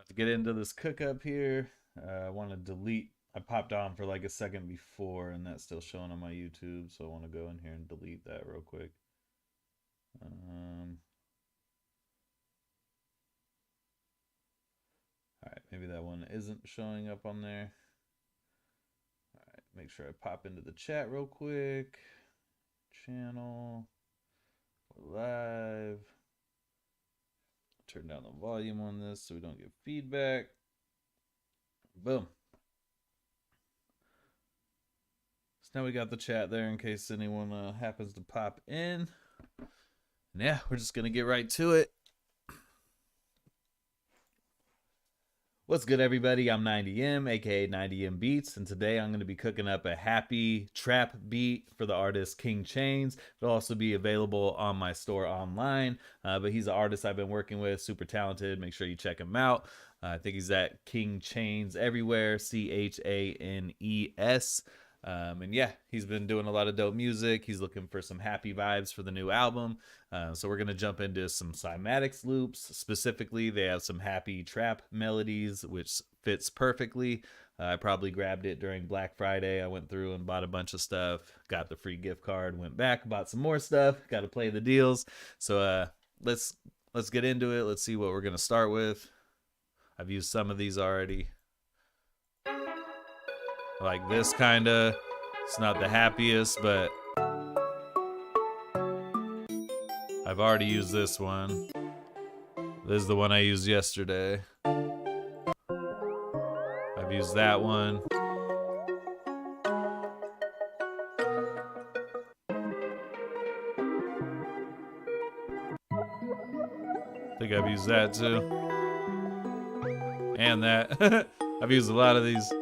To get into this cook up here, I want to delete. I popped on for like a second before, and that's still showing on my YouTube, so I want to go in here and delete that real quick. All right, maybe that one isn't showing up on there. All right, make sure I pop into the chat real quick. Channel, we're live. Turn down the volume on this so we don't get feedback. Boom. So now we got the chat there in case anyone happens to pop in. And yeah, we're just going to get right to it. What's good, everybody? I'm 90M, aka 90M Beats, and today I'm going to be cooking up a happy trap beat for the artist King Chains. It'll also be available on my store online, but he's an artist I've been working with, super talented. Make sure you check him out. I think he's at King Chains everywhere, CHANES. And yeah, he's been doing a lot of dope music. He's looking for some happy vibes for the new album. So we're going to jump into some cymatics loops. Specifically, they have some happy trap melodies, which fits perfectly. I probably grabbed it during Black Friday. I went through and bought a bunch of stuff, got the free gift card, went back, bought some more stuff, got to play the deals. So let's get into it. Let's see what we're going to start with. I've used some of these already. Like this kind of, it's not the happiest, but I've already used this one. This is the one I used yesterday. I've used that one. I think I've used that too. And that. I've used a lot of these.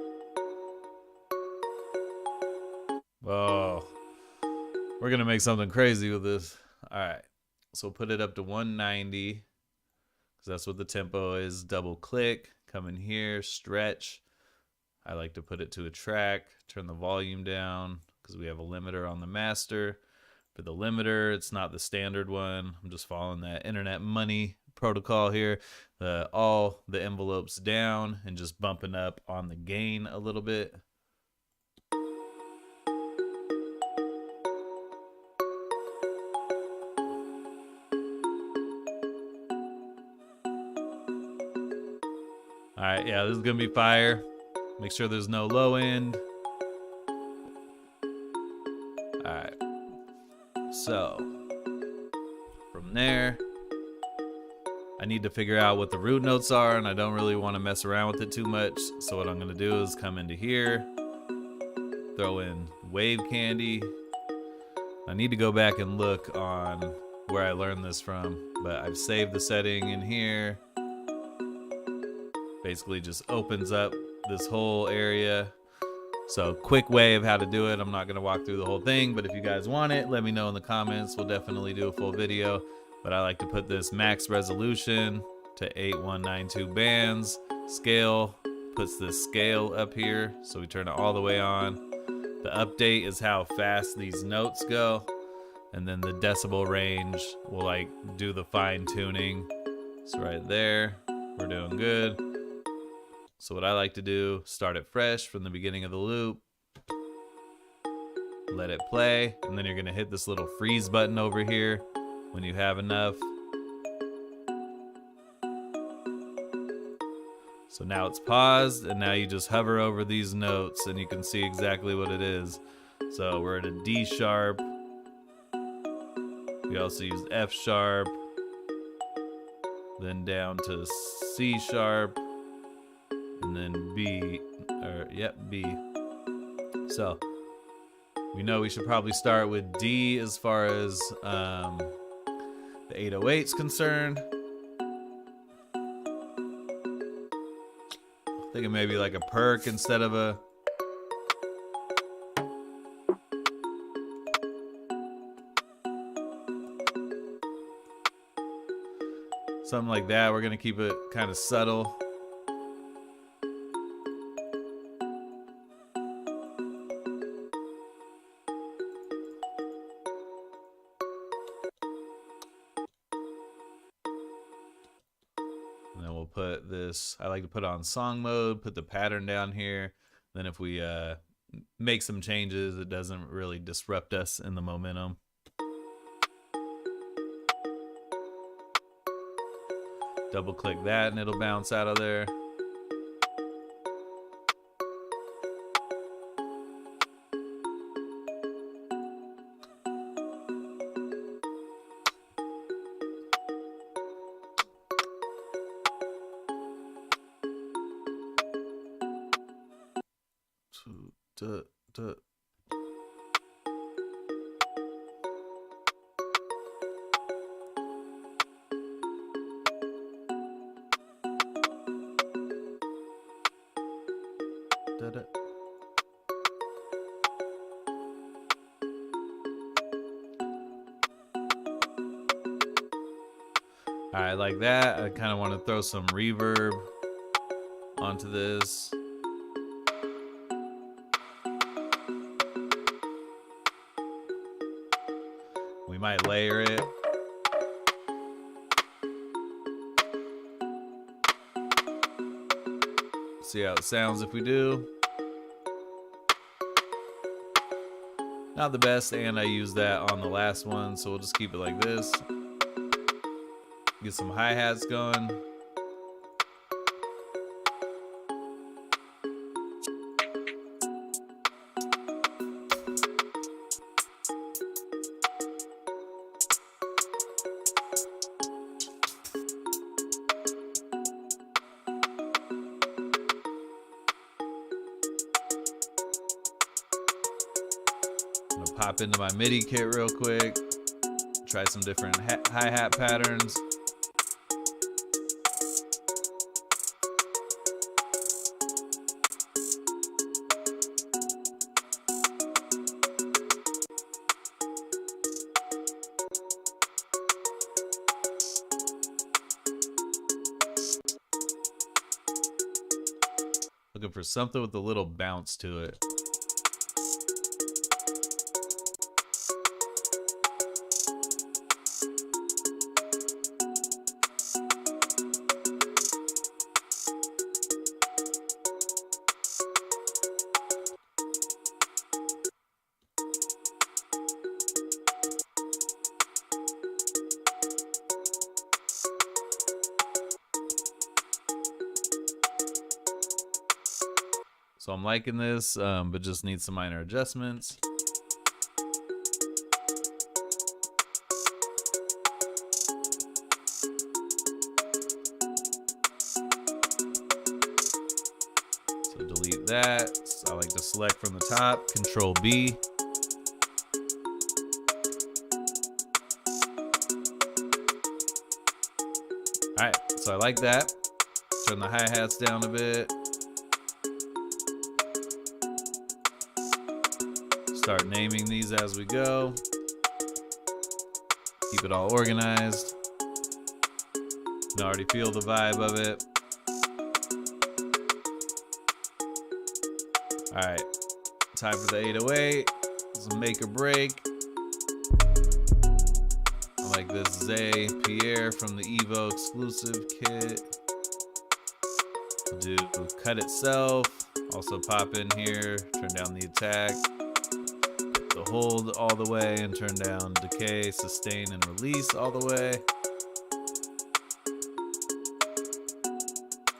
Oh, we're gonna make something crazy with this. All right, so put it up to 190 because that's what the tempo is. Double click, come in here, stretch. I like to put it to a track, turn the volume down because we have a limiter on the master. For the limiter, it's not the standard one. I'm just following that internet money protocol here. All the envelopes down and just bumping up on the gain a little bit. All right, yeah, this is gonna be fire. Make sure there's no low end. All right, so from there, I need to figure out what the root notes are, and I don't really want to mess around with it too much. So what I'm gonna do is come into here, throw in wave candy. I need to go back and look on where I learned this from, but I've saved the setting in here. Basically just opens up this whole area. So quick way of how to do it. I'm not going to walk through the whole thing, but if you guys want it, let me know in the comments. We'll definitely do a full video. But I like to put this max resolution to 8192 bands. Scale puts this scale up here, so we turn it all the way on. The update is how fast these notes go, and then the decibel range will like do the fine tuning. So right there, we're doing good. So what I like to do, start it fresh from the beginning of the loop, let it play, and then you're gonna hit this little freeze button over here when you have enough. So now it's paused, and now you just hover over these notes and you can see exactly what it is. So we're at a D sharp. We also use F sharp, then down to C sharp, and then B. So we know we should probably start with D as far as the 808's concerned. Thinking maybe like a perk instead of a... something like that. We're gonna keep it kind of subtle. we'll put this, I like to put on song mode, put the pattern down here. Then if we make some changes, it doesn't really disrupt us in the momentum. Double click that and it'll bounce out of there. All right, like that. I kind of want to throw some reverb onto this. We might layer it. See how it sounds if we do. Not the best, and I used that on the last one, so we'll just keep it like this. Get some hi-hats going. I'm gonna pop into my MIDI kit real quick. Try some different hi-hat patterns. Looking for something with a little bounce to it. So I'm liking this, but just need some minor adjustments. So delete that. So I like to select from the top, Control B. All right, so I like that. Turn the hi-hats down a bit. Start naming these as we go. Keep it all organized. You can already feel the vibe of it. All right, time for the 808. This is make or break. I like this Zay Pierre from the Evo exclusive kit. We'll do cut itself. Also pop in here, turn down the attack. The hold all the way and turn down decay, sustain, and release all the way.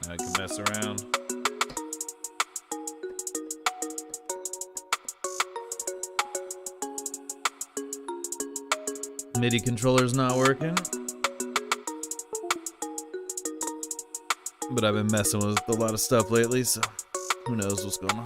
Now I can mess around. MIDI controller's not working, but I've been messing with a lot of stuff lately, so who knows what's going on.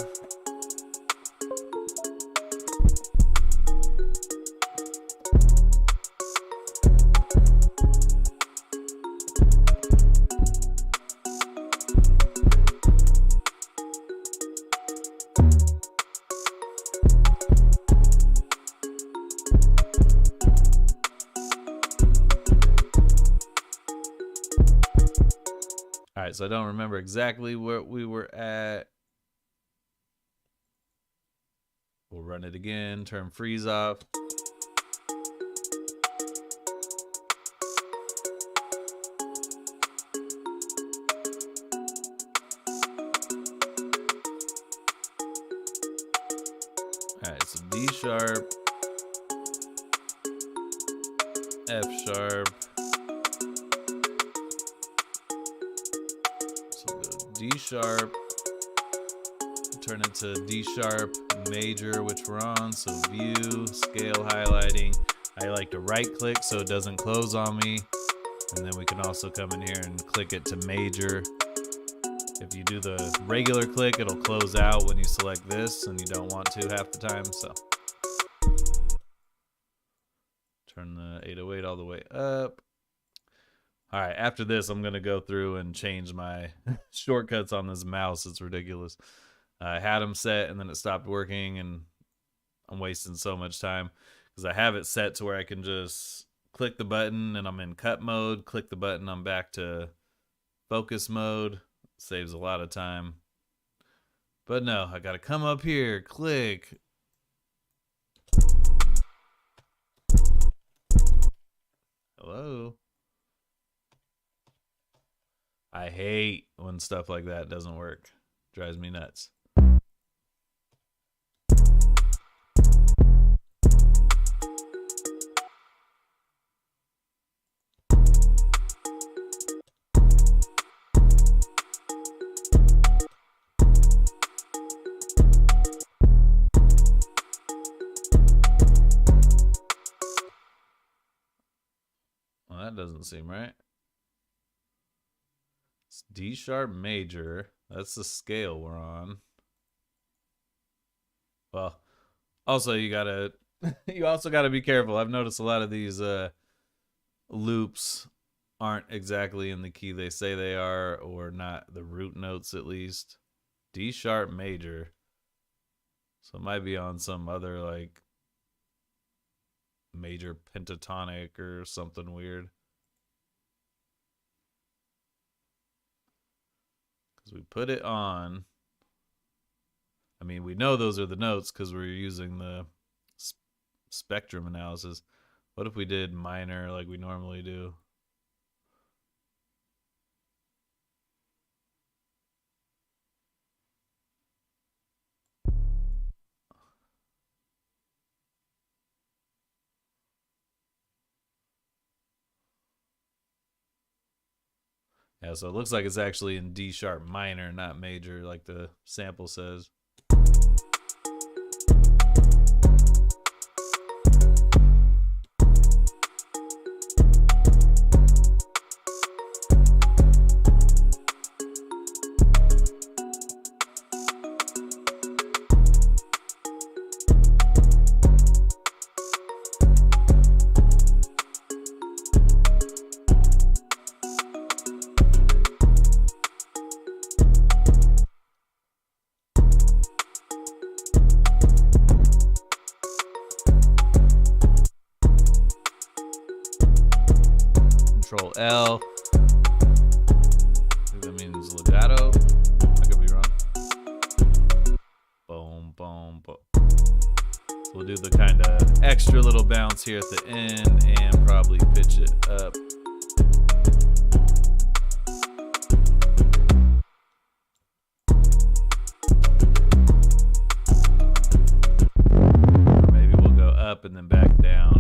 All right, so I don't remember exactly where we were at. We'll run it again, turn freeze off. sharp, F sharp. So we'll go D sharp, turn it to D sharp major, which we're on. So view, scale highlighting. I like to right click so it doesn't close on me. And then we can also come in here and click it to major. If you do the regular click, it'll close out when you select this, and you don't want to half the time. So turn the 808 all the way up. All right, after this, I'm gonna go through and change my shortcuts on this mouse. It's ridiculous. I had them set and then it stopped working, and I'm wasting so much time because I have it set to where I can just click the button and I'm in cut mode, click the button, I'm back to focus mode. Saves a lot of time. But no, I gotta come up here, click. Hello? I hate when stuff like that doesn't work. Drives me nuts. Well, that doesn't seem right. It's D sharp major. That's the scale we're on. Well, also you also gotta be careful. I've noticed a lot of these loops aren't exactly in the key they say they are, or not the root notes at least. D sharp major. So it might be on some other like major pentatonic or something weird. Because we put it on. I mean, we know those are the notes because we're using the spectrum analysis. What if we did minor like we normally do? Yeah, so it looks like it's actually in D sharp minor, not major, like the sample says. Control L. I think that means legato. I could be wrong. Boom, boom, boom. So we'll do the kind of extra little bounce here at the end and probably pitch it up. Or maybe we'll go up and then back down.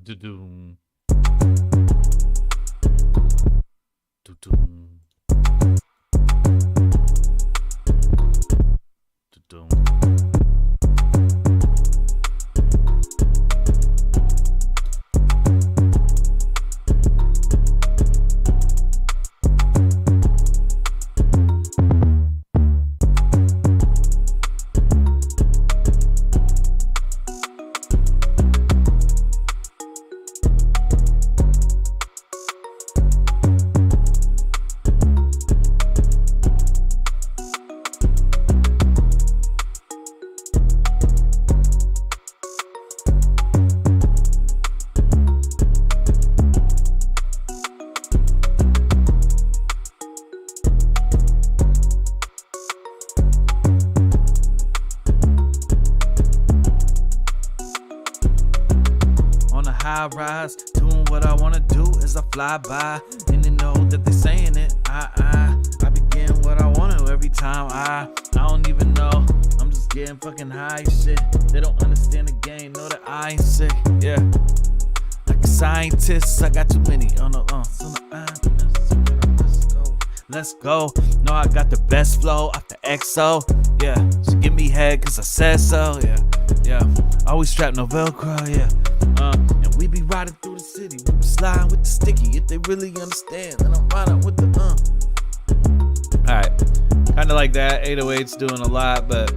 Do-doom. Do-doom. Do-doom. high rise, doing what I wanna do as I fly by. And they know that they saying it. I begin what I want to every time. I don't even know. I'm just getting fucking high shit. They don't understand the game, know that I ain't sick. Yeah, like a scientist, I got too many on the let's go. No, I got the best flow off the XO. Yeah, so give me head cause I said so. Yeah, always strapped no Velcro. Yeah, and we be riding through the city. We be sliding with the sticky. If they really understand, then I'm riding with the Alright, kinda like that. 808's doing a lot, but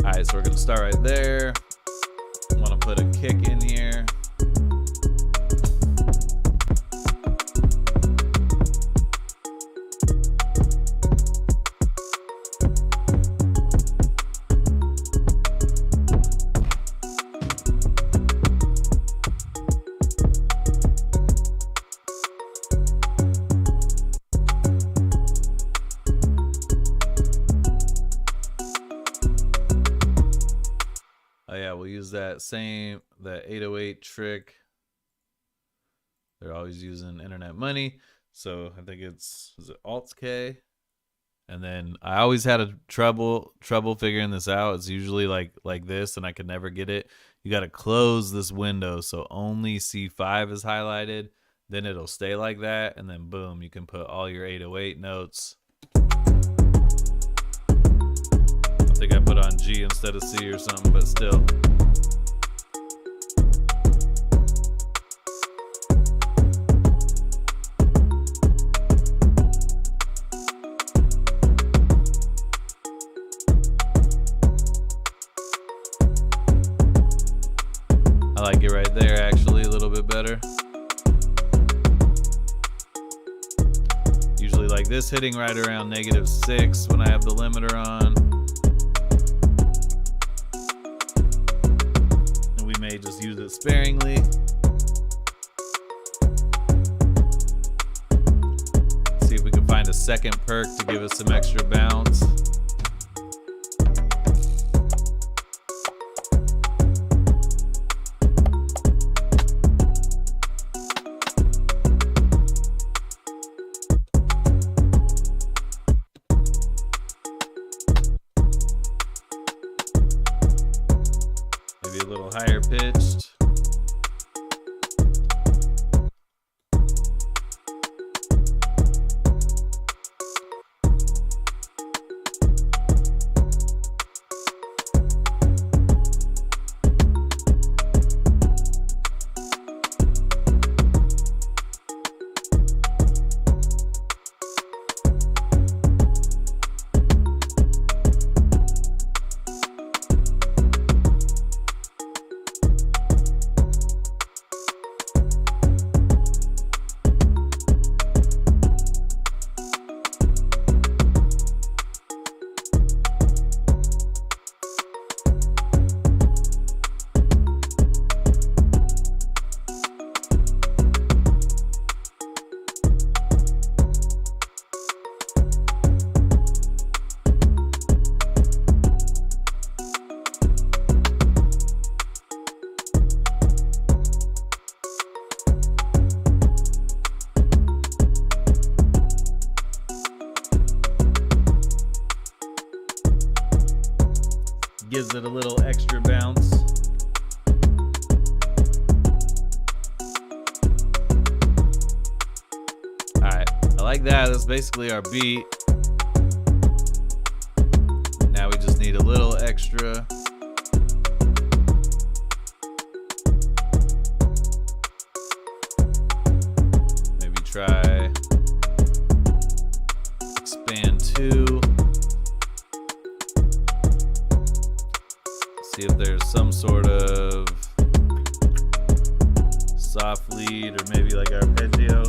alright, so we're gonna start right there. I wanna put a kick in here. We'll use that 808 trick. They're always using internet money. So I think is it Alt K? And then I always had a trouble figuring this out. It's usually like this, and I could never get it. You got to close this window so only C5 is highlighted. Then it'll stay like that, and then boom, you can put all your 808 notes. I think I put on G instead of C or something, but still. I like it right there, actually, a little bit better. Usually like this, hitting right around -6 when I have the limiter on. And we may just use it sparingly. See if we can find a second perk to give us some extra bounce. Maybe a little higher pitched. Gives it a little extra bounce. Alright, I like that. That's basically our beat. Now we just need a little extra. Maybe try expand 2. See if there's some sort of soft lead or maybe like arpeggio.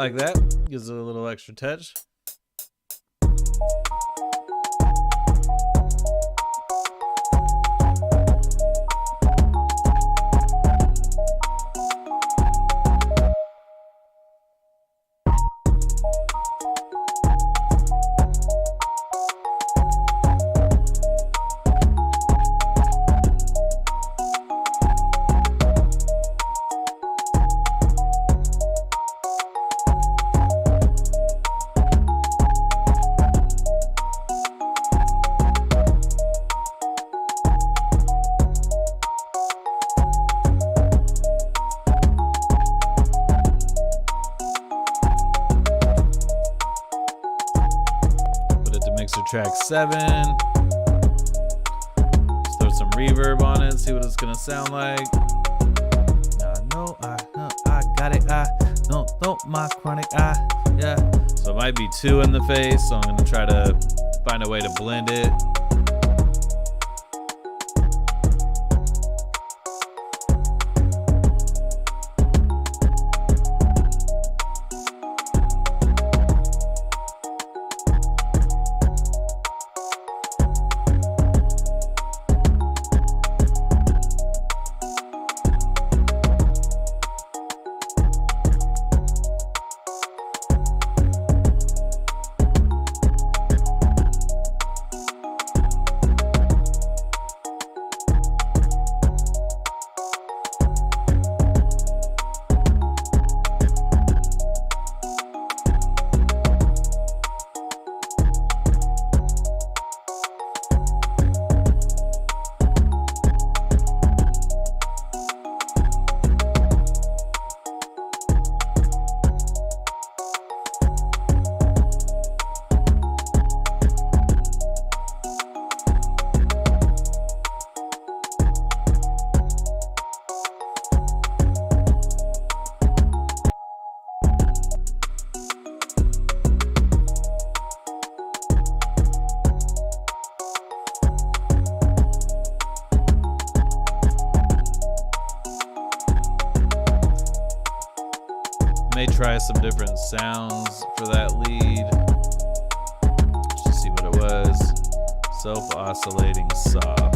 like that. Gives it a little extra touch. Track 7. Let's throw some reverb on it, see what it's gonna sound like. I know, I got it. No, my chronic, yeah. So it might be too in the face, so I'm gonna try to find a way to blend it. May try some different sounds for that lead. Just see what it was. Self-oscillating soft.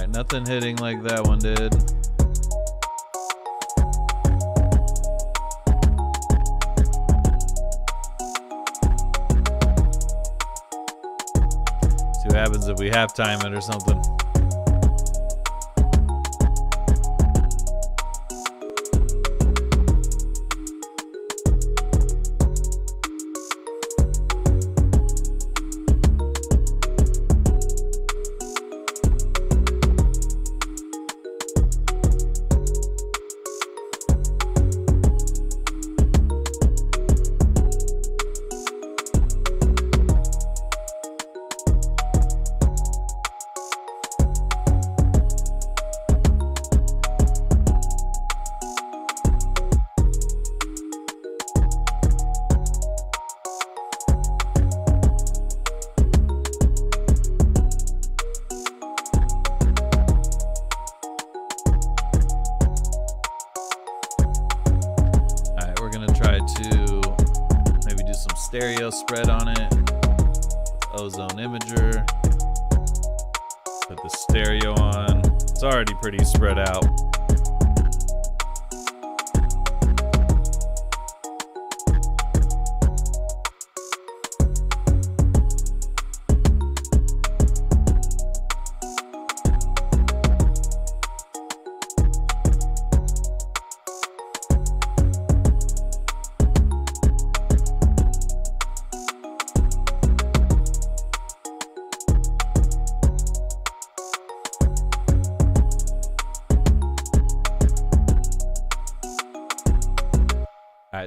Nothing hitting like that one did. See what happens if we half time it or something. Stereo spread on it. Ozone imager. Put the stereo on. It's already pretty spread out.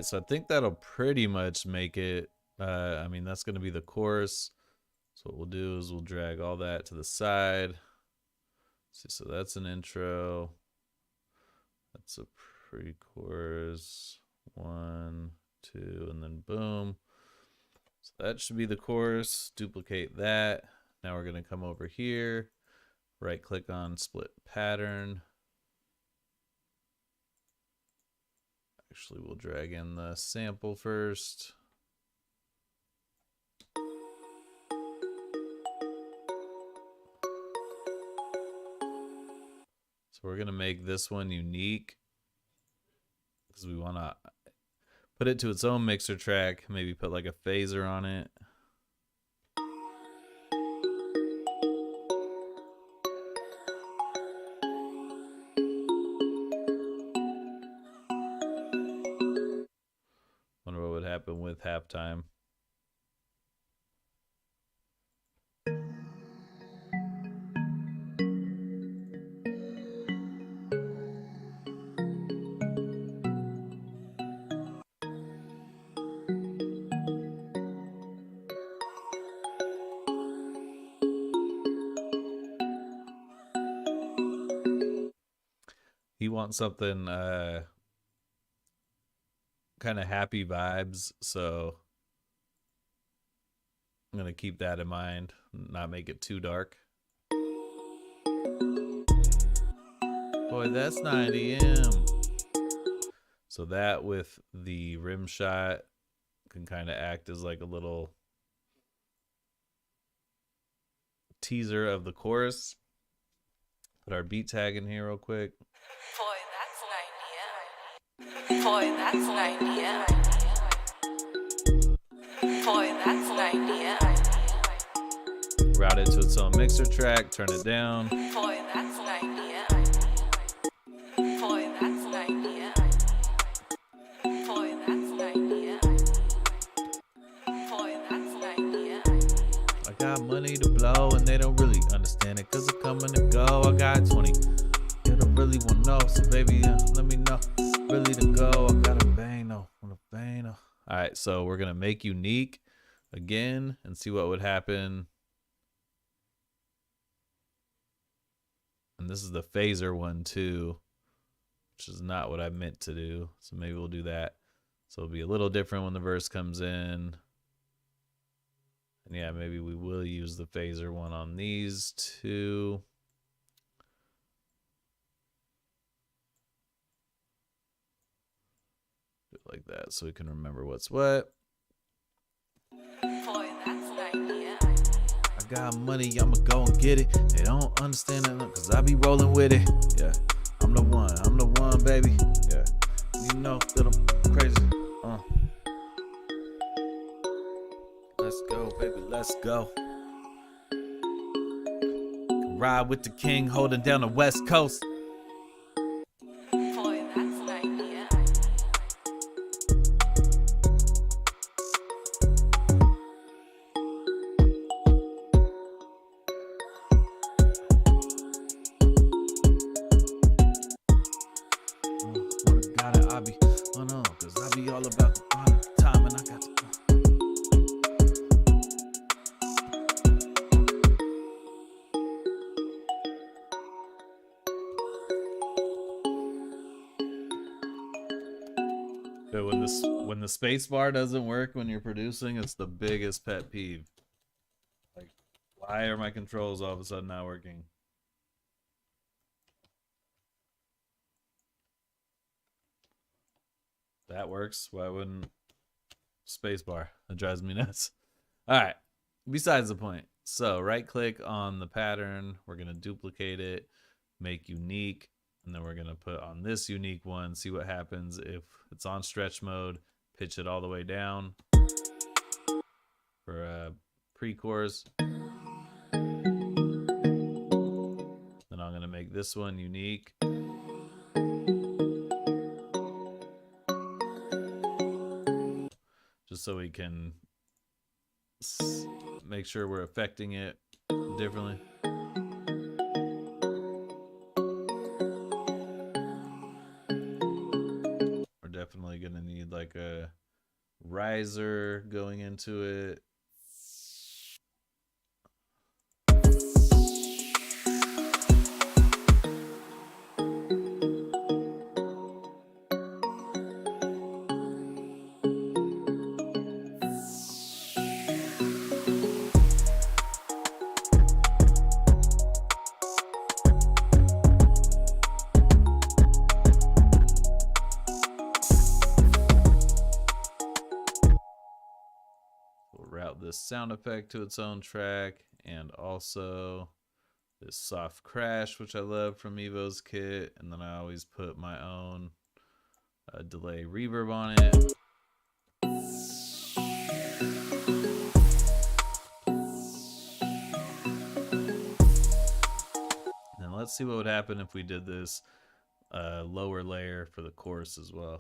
right, so I think that'll pretty much make it. I mean, that's going to be the chorus. So what we'll do is we'll drag all that to the side. See, so that's an intro. That's a pre-chorus. 1, 2, and then boom. So that should be the chorus. Duplicate that. Now we're going to come over here, right click on split pattern. Actually, we'll drag in the sample first. So we're going to make this one unique because we want to put it to its own mixer track, maybe put like a phaser on it. Wonder what would happen with halftime. He wants something kind of happy vibes, so I'm gonna keep that in mind, not make it too dark. Boy, that's 90 M. So that with the rim shot can kind of act as like a little teaser of the chorus. Put our beat tag in here real quick. Boy, that's 90 M. Boy, that's 90 M. Route it to its own mixer track, turn it down. Boy, that's 90 M. Boy, that's 90 M. Boy, that's 90 M. Boy, that's 90 M. I got money to blow and they don't really understand it, cause I'm coming to go. I got 20. They don't really want to know, so baby, let me know. Really to go, I got a bang, All right, so we're gonna make unique again and see what would happen. And this is the phaser one too, which is not what I meant to do. So maybe we'll do that. So it'll be a little different when the verse comes in. And yeah, maybe we will use the phaser one on these two. Like that so we can remember what's what. Boy, that's 90 M. I got money, I'ma go and get it. They don't understand it cause I be rolling with it. Yeah, I'm the one, baby. Yeah, you know that I'm crazy. Let's go, baby, let's go. Ride with the king, holding down the West Coast. Boy, that's 90 M. I be, oh no, cause I be all about the time and I got to. So when the space bar doesn't work when you're producing, it's the biggest pet peeve. Like, why are my controls all of a sudden not working? That works. Why wouldn't spacebar? That drives me nuts. All right. Besides the point. So right click on the pattern. We're going to duplicate it, make unique, and then we're going to put on this unique one, see what happens if it's on stretch mode, pitch it all the way down for a pre-chorus. Then I'm going to make this one unique. Just so we can make sure we're affecting it differently. We're definitely gonna need like a riser going into it. Route this sound effect to its own track, and also this soft crash, which I love from Evo's kit, and then I always put my own delay reverb on it. And let's see what would happen if we did this lower layer for the chorus as well.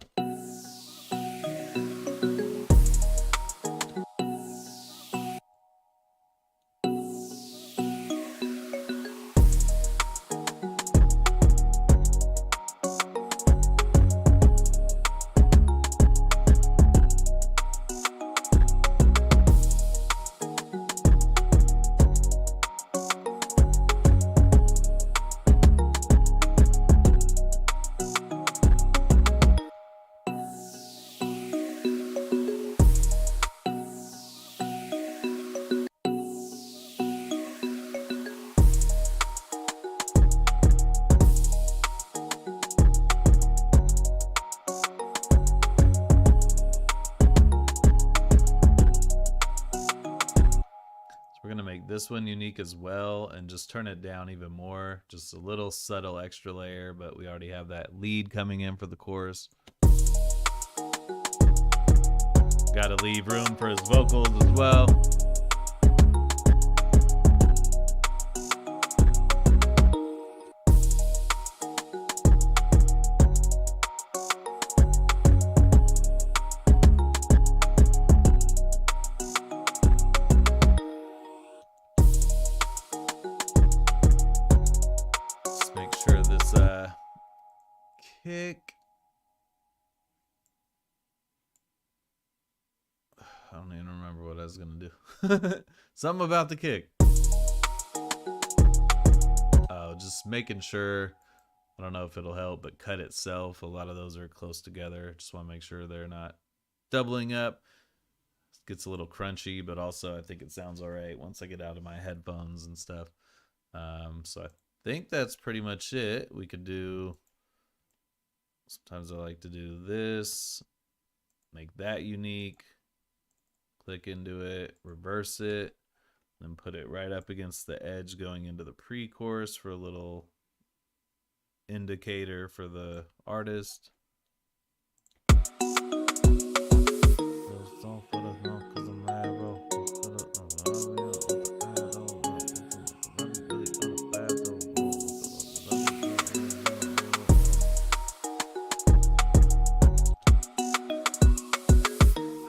We're going to make this one unique as well and just turn it down even more. Just a little subtle extra layer, but we already have that lead coming in for the chorus. Got to leave room for his vocals as well. Kick. I don't even remember what I was gonna do. Something about the kick. Just making sure. I don't know if it'll help, but cut itself. A lot of those are close together. Just want to make sure they're not doubling up. It gets a little crunchy, but also I think it sounds all right once I get out of my headphones and stuff. So I think that's pretty much it. We could do. Sometimes I like to do this, make that unique, click into it, reverse it, then put it right up against the edge going into the pre-chorus for a little indicator for the artist.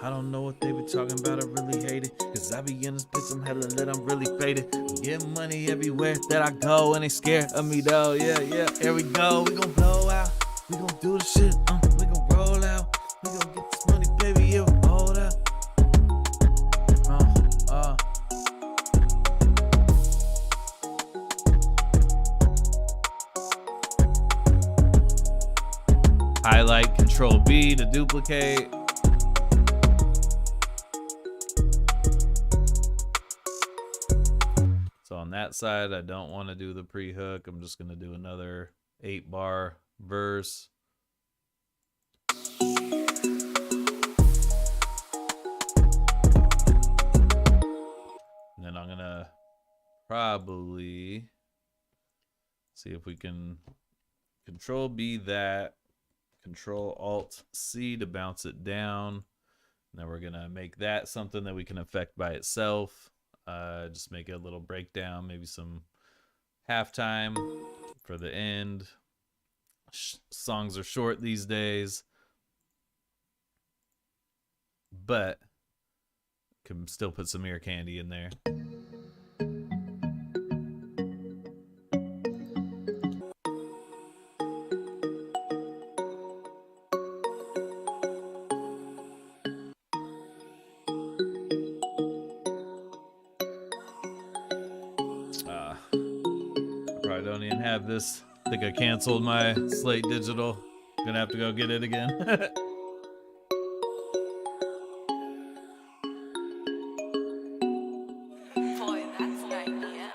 I don't know what they be talking about, I really hate it. Cause I be in this bitch, I'm hella lit, I'm really faded. I'm getting money everywhere that I go, and they scared of me though, yeah. Here we go, we gon' blow out. We gon' do the shit, we gon' roll out. We gon' get this money, baby, yeah, we hold out. Highlight, Control B to duplicate. So on that side, I don't want to do the pre-hook. I'm just going to do another 8-bar verse. And then I'm going to probably see if we can Control B that, Control Alt C to bounce it down. And then we're going to make that something that we can affect by itself. Just make it a little breakdown, maybe some halftime for the end. Songs are short these days, but can still put some ear candy in there. don't even have this. I think I canceled my Slate Digital. Gonna have to go get it again. Boy, that's an idea.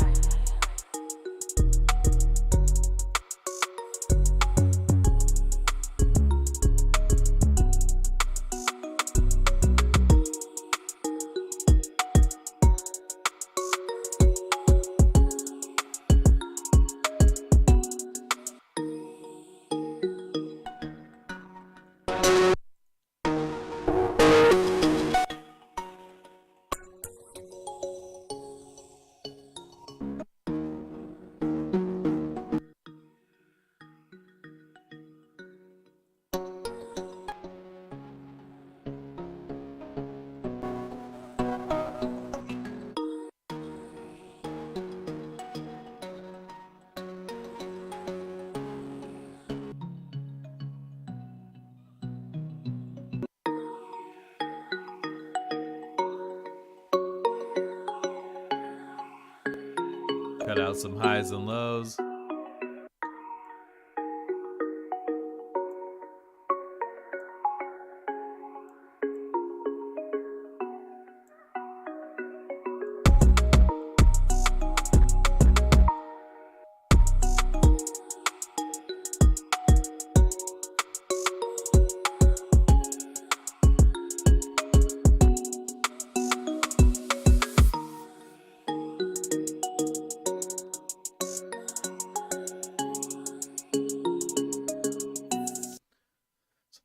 Cut out some highs and lows.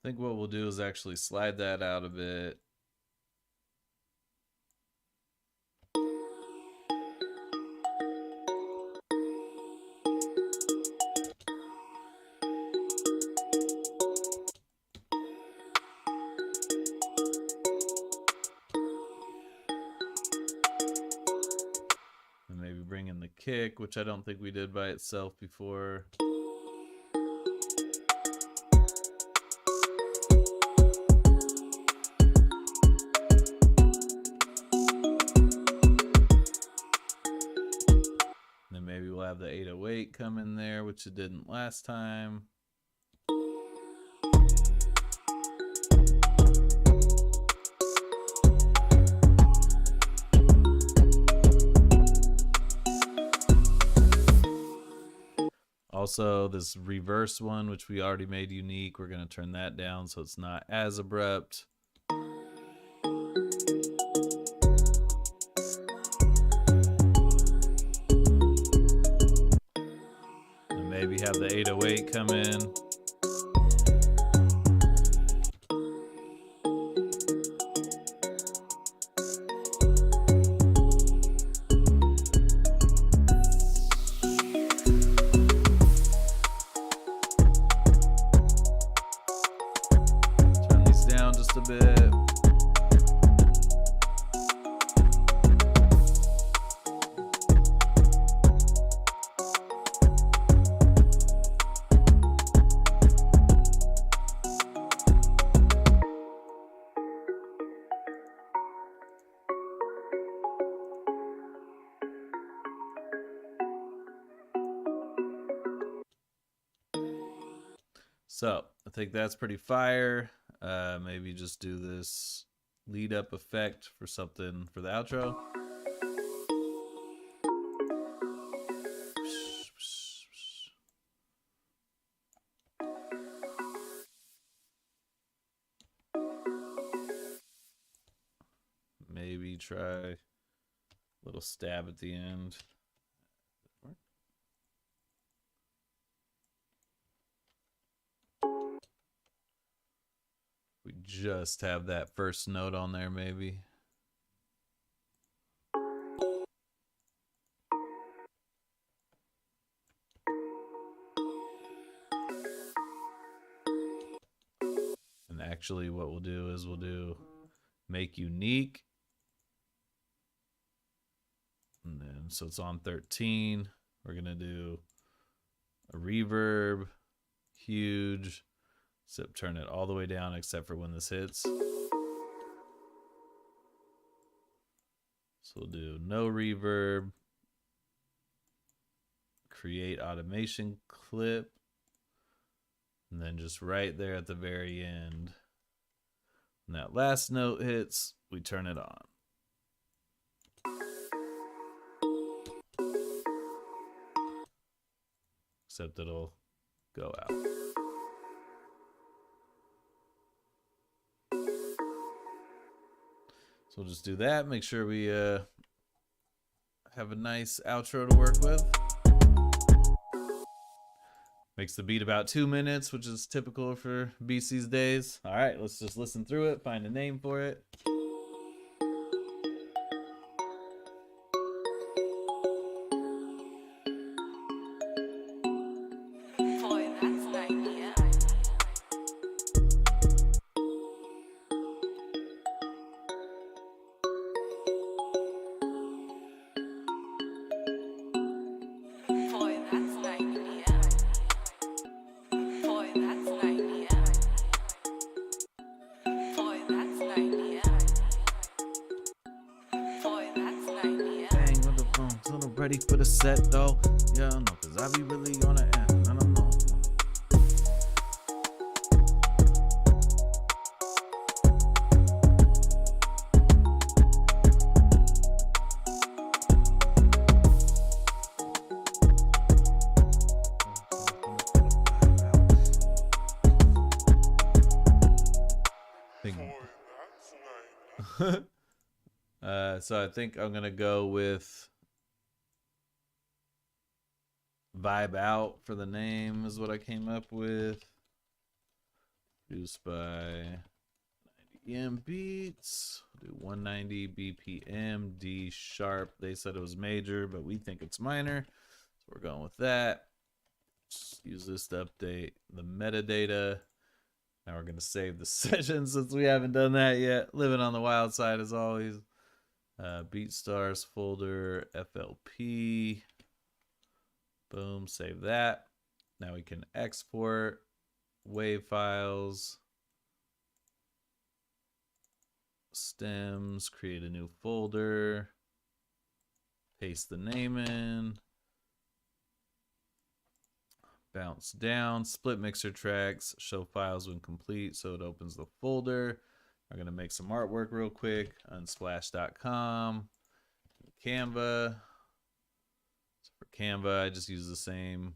I think what we'll do is actually slide that out a bit. And maybe bring in the kick, which I don't think we did by itself before. Maybe we'll have the 808 come in there, which it didn't last time. Also, this reverse one, which we already made unique, we're going to turn that down so it's not as abrupt. Maybe have the 808 come in. Turn these down just a bit. So I think that's pretty fire. Maybe just do this lead up effect for something for the outro. Maybe try a little stab at the end. We just have that first note on there, maybe. And actually what we'll do is we'll do make unique. And then, so it's on 13. We're going to do a reverb, huge. So turn it all the way down except for when this hits. So we'll do no reverb, create automation clip. And then just right there at the very end, when that last note hits, we turn it on. Except it'll go out. So we'll just do that. Make sure we have a nice outro to work with. Makes the beat about 2 minutes, which is typical for beats these days. All right, let's just listen through it, find a name for it. Boy, that's an idea. Boy, that's an idea. Boy, that's an idea. Boy, that's an idea. Boy, that's an idea. Dang, what the phone? So I'm ready for the set though. Yeah, I know, cause I be really on the end. I don't know. So I think I'm gonna go with Vibe Out for the name is what I came up with. Produced by 90M Beats. Do 190 BPM, D sharp. They said it was major, but we think it's minor. So we're going with that. Just use this to update the metadata. Now we're gonna save the session since we haven't done that yet. Living on the wild side as always. BeatStars folder, FLP. Boom, save that. Now we can export wave files, stems, create a new folder, paste the name in, bounce down, split mixer tracks, show files when complete, so it opens the folder. I'm gonna make some artwork real quick. Unsplash.com, Canva. So for Canva, I just use the same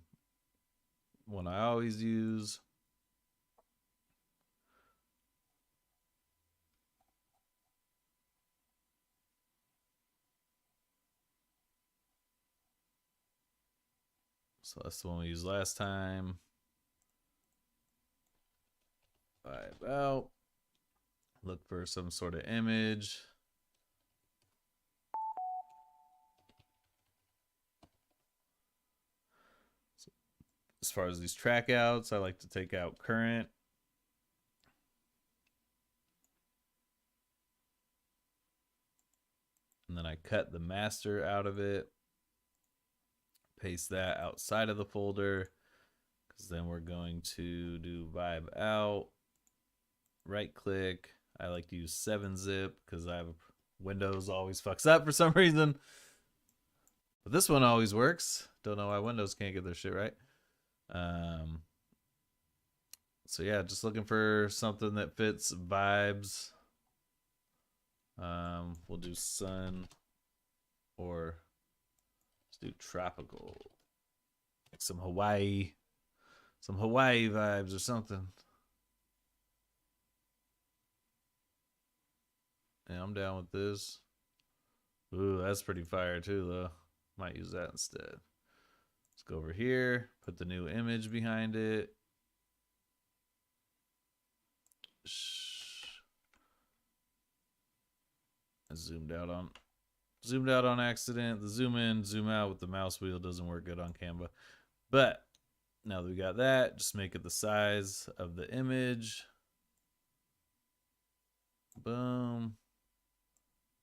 one I always use. So that's the one we used last time. Vibe out. Look for some sort of image. So as far as these track outs, I like to take out current. And then I cut the master out of it. Paste that outside of the folder. Because then we're going to do vibe out. Right click. I like to use 7-zip because I have Windows always fucks up for some reason. But this one always works. Don't know why Windows can't get their shit right. So yeah, just looking for something that fits vibes. We'll do sun or let's do tropical. Like some Hawaii vibes or something. Yeah, I'm down with this. Ooh, that's pretty fire too, though. Might use that instead. Let's go over here, put the new image behind it. I zoomed out on accident. The zoom in, zoom out with the mouse wheel doesn't work good on Canva. But now that we got that, just make it the size of the image. Boom.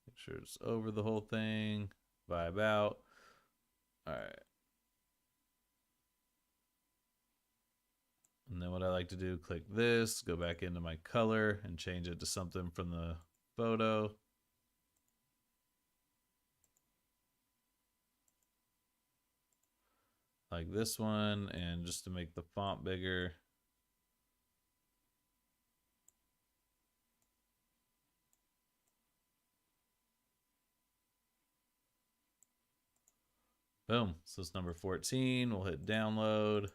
Make sure it's over the whole thing. Vibe out. All right. And then what I like to do, click this, go back into my color and change it to something from the photo. like this one, and just to make the font bigger. Boom. So it's number 14. We'll hit download.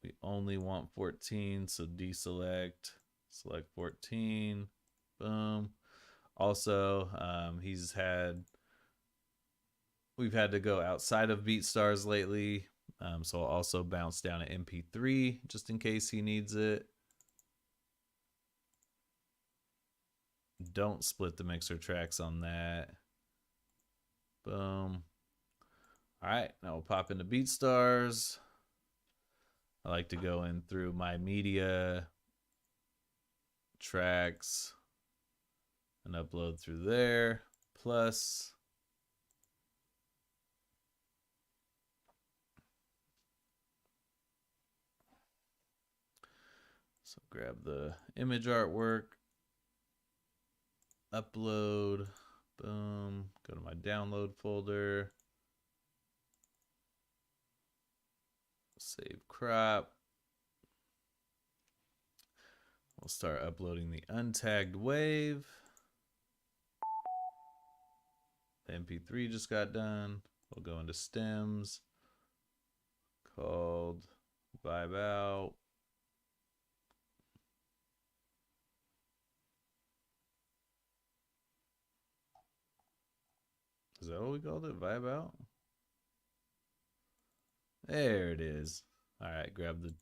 We only want 14, so deselect, select 14. Boom. Also, we've had to go outside of BeatStars lately, so I'll also bounce down an MP3 just in case he needs it. Don't split the mixer tracks on that. Boom. All right, now we'll pop into BeatStars. I like to go in through my media tracks and upload through there. Plus, so grab the image artwork, upload, boom, go to my download folder, save crop. We'll start uploading the untagged wave. The MP3 just got done. We'll go into stems called Vibe Out. Is that what we called it? Vibe Out? There it is. All right, grab the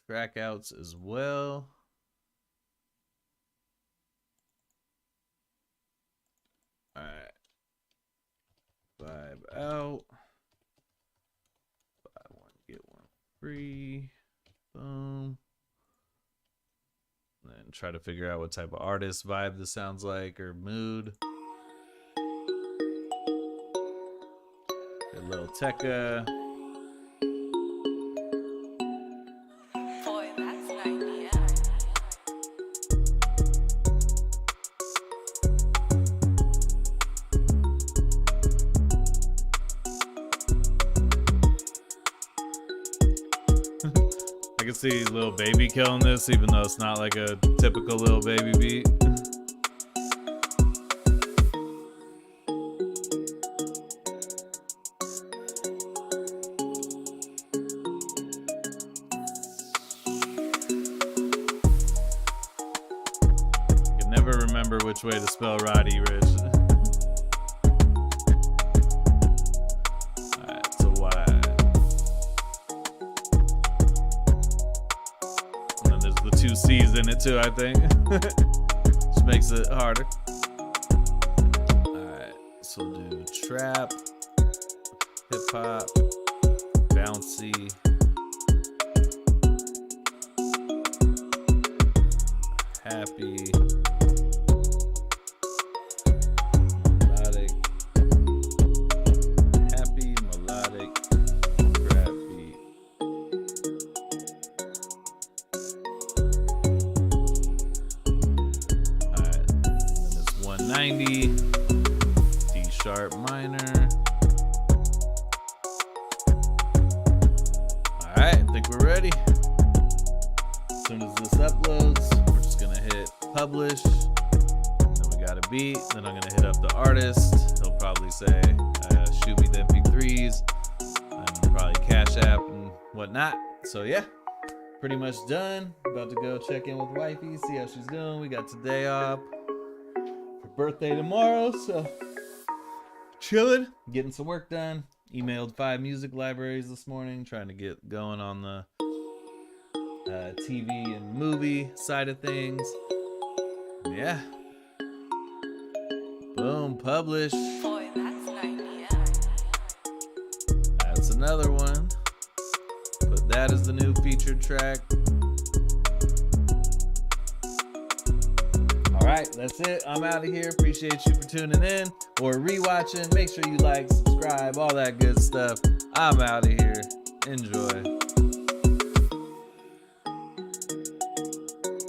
track outs as well. All right. Vibe Out. Buy one, get one free. Boom. And then try to figure out what type of artist vibe this sounds like or mood. A little Tekka. Boy, that's an idea. I can see Lil Baby killing this, even though it's not like a typical Lil Baby beat. Never remember which way to spell Roddy Rich. Alright, so Y. And then there's the 2 C's in it too, I think. Just makes it harder. Alright, so we'll do trap, hip hop, bouncy, happy, melodic, trap beat. Alright, then it's 190, D sharp minor. Alright, I think we're ready. As soon as this uploads, we're just gonna hit publish. Then we got a beat. Then I'm gonna hit up the artist. He'll probably say, shoot me the MP3s, and probably Cash App and whatnot. So yeah, pretty much done. About to go check in with wifey, see how she's doing. We got today off. Her birthday tomorrow, so chilling, getting some work done. Emailed 5 music libraries this morning, trying to get going on the TV and movie side of things. Yeah. Boom, publish. Boy, that's an idea. That's another one. Put that as the new featured track. Alright, that's it. I'm out of here. Appreciate you for tuning in or rewatching. Make sure you like, subscribe, all that good stuff. I'm out of here. Enjoy.